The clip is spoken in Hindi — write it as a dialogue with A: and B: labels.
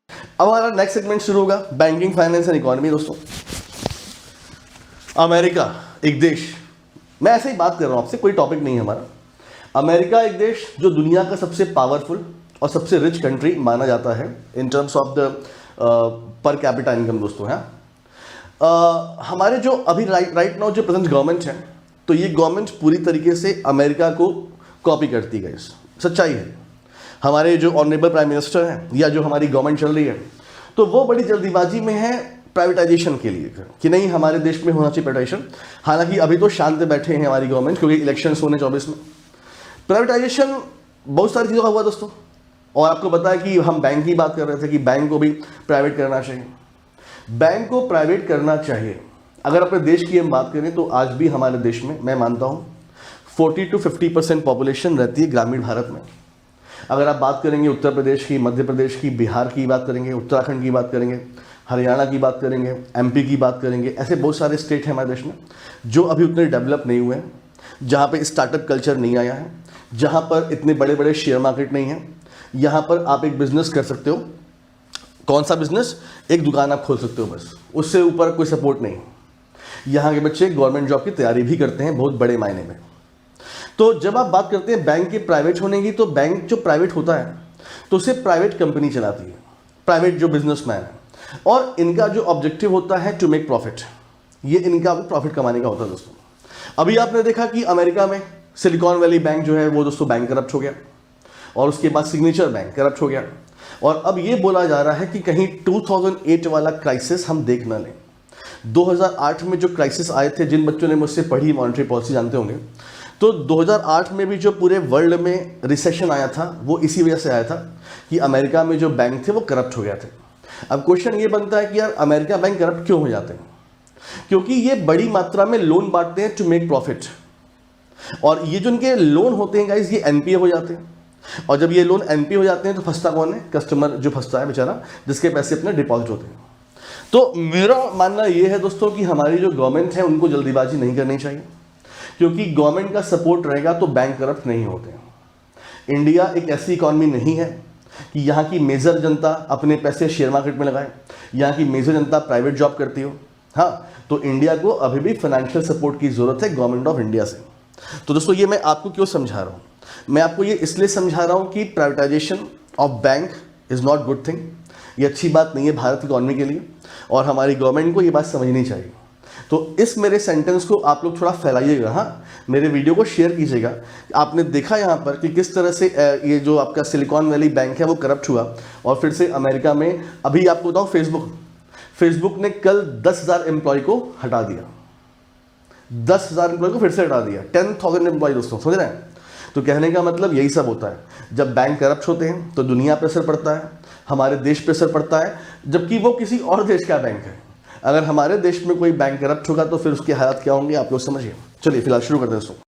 A: अब हमारा नेक्स्ट सेगमेंट शुरू होगा, बैंकिंग, फाइनेंस एंड इकोनॉमी। दोस्तों, अमेरिका एक देश, मैं ऐसे ही बात कर रहा हूं आपसे, कोई टॉपिक नहीं है हमारा। अमेरिका एक देश जो दुनिया का सबसे पावरफुल और सबसे रिच कंट्री माना जाता है in terms of the per capita income. दोस्तों है हमारे जो अभी राइट नाउ जो प्रेजेंट गवर्नमेंट है, तो ये गवर्नमेंट पूरी तरीके से अमेरिका को कॉपी करती है। सच्चाई है। हमारे जो ऑनरेबल प्राइम मिनिस्टर हैं या जो हमारी गवर्नमेंट चल रही है, तो वो बड़ी जल्दीबाजी में है प्राइवेटाइजेशन के लिए कि नहीं हमारे देश में होना चाहिए प्राइवेटाइजेशन। हालांकि अभी तो शांत बैठे हैं हमारी गवर्नमेंट, क्योंकि इलेक्शंस होने 24 में। प्राइवेटाइजेशन बहुत सारी चीज़ों का हुआ दोस्तों, और आपको पता है कि हम बैंक की बात कर रहे थे कि बैंक को भी प्राइवेट करना चाहिए। बैंक को प्राइवेट करना चाहिए। अगर अपने देश की हम बात करें तो आज भी हमारे देश में मैं मानता हूँ 40 to 50% पॉपुलेशन रहती है ग्रामीण भारत में। अगर आप बात करेंगे उत्तर प्रदेश की, मध्य प्रदेश की, बिहार की बात करेंगे, उत्तराखंड की बात करेंगे, हरियाणा की बात करेंगे, एमपी की बात करेंगे, ऐसे बहुत सारे स्टेट हैं हमारे देश में जो अभी उतने डेवलप नहीं हुए हैं, जहाँ पे स्टार्टअप कल्चर नहीं आया है, जहाँ पर इतने बड़े बड़े शेयर मार्केट नहीं है। यहाँ पर आप एक बिजनेस कर सकते हो। कौन सा बिजनेस? एक दुकान आप खोल सकते हो, बस, उससे ऊपर कोई सपोर्ट नहीं। यहाँ के बच्चे गवर्नमेंट जॉब की तैयारी भी करते हैं बहुत बड़े मायने में। तो जब आप बात करते हैं बैंक के प्राइवेट होने की, तो बैंक जो प्राइवेट होता है तो उसे प्राइवेट कंपनी चलाती है, प्राइवेट जो बिजनेसमैन है, और इनका जो ऑब्जेक्टिव होता है टू मेक प्रॉफिट। ये इनका प्रॉफिट कमाने का होता है दोस्तों। अभी आपने देखा कि अमेरिका में सिलिकॉन वैली बैंक जो है वो दोस्तों बैंक करप्ट हो गया, और उसके बाद सिग्नेचर बैंक करप्ट हो गया, और अब ये बोला जा रहा है कि कहीं 2008 वाला क्राइसिस हम देख ना लें। 2008 में जो क्राइसिस आए थे, जिन बच्चों ने मुझसे पढ़ी मॉनेटरी पॉलिसी जानते होंगे, तो 2008 में भी जो पूरे वर्ल्ड में रिसेशन आया था वो इसी वजह से आया था कि अमेरिका में जो बैंक थे वो करप्ट हो गए थे। अब क्वेश्चन ये बनता है कि यार अमेरिका बैंक करप्ट क्यों हो जाते हैं? क्योंकि ये बड़ी मात्रा में लोन बांटते हैं टू मेक प्रॉफिट, और ये जो इनके लोन होते हैं गाइस, ये एनपीए हो जाते हैं। और जब ये लोन एनपीए हो जाते हैं तो फंसता कौन है? कस्टमर जो फंसता है बेचारा, जिसके पैसे अपने डिपॉजिट होते हैं। तो मेरा मानना ये है दोस्तों कि हमारी जो गवर्नमेंट है उनको जल्दीबाजी नहीं करनी चाहिए, क्योंकि गवर्नमेंट का सपोर्ट रहेगा तो बैंक करप्ट नहीं होते। इंडिया एक ऐसी इकॉनमी नहीं है कि यहाँ की मेजर जनता अपने पैसे शेयर मार्केट में लगाए, यहाँ की मेजर जनता प्राइवेट जॉब करती हो। हाँ, तो इंडिया को अभी भी फाइनेंशियल सपोर्ट की जरूरत है गवर्नमेंट ऑफ इंडिया से। तो दोस्तों, ये मैं आपको क्यों समझा रहा हूँ? मैं आपको ये इसलिए समझा रहा हूँ कि privatisation of bank is not good thing. ये अच्छी बात नहीं है भारत की इकॉनमी के लिए, और हमारी गवर्नमेंट को ये बात समझनी चाहिए। तो इस मेरे सेंटेंस को आप लोग थोड़ा फैलाइएगा। हाँ, मेरे वीडियो को शेयर कीजिएगा। आपने देखा यहाँ पर कि किस तरह से ये जो आपका सिलिकॉन वैली बैंक है वो करप्ट हुआ, और फिर से अमेरिका में, अभी आपको बताऊँ, फेसबुक ने कल 10,000 एम्प्लॉय को हटा दिया। 10,000 एम्प्लॉय को फिर से हटा दिया। 10,000 एम्प्लॉय दोस्तों, समझ रहे हैं? तो कहने का मतलब यही सब होता है। जब बैंक करप्ट होते हैं तो दुनिया पे असर पड़ता है, हमारे देश पे असर पड़ता है, जबकि वो किसी और देश का बैंक है। अगर हमारे देश में कोई बैंक करप्ट होगा तो फिर उसके हालात क्या होंगे आप लोग समझिए। चलिए फिलहाल शुरू करते हैं दोस्तों।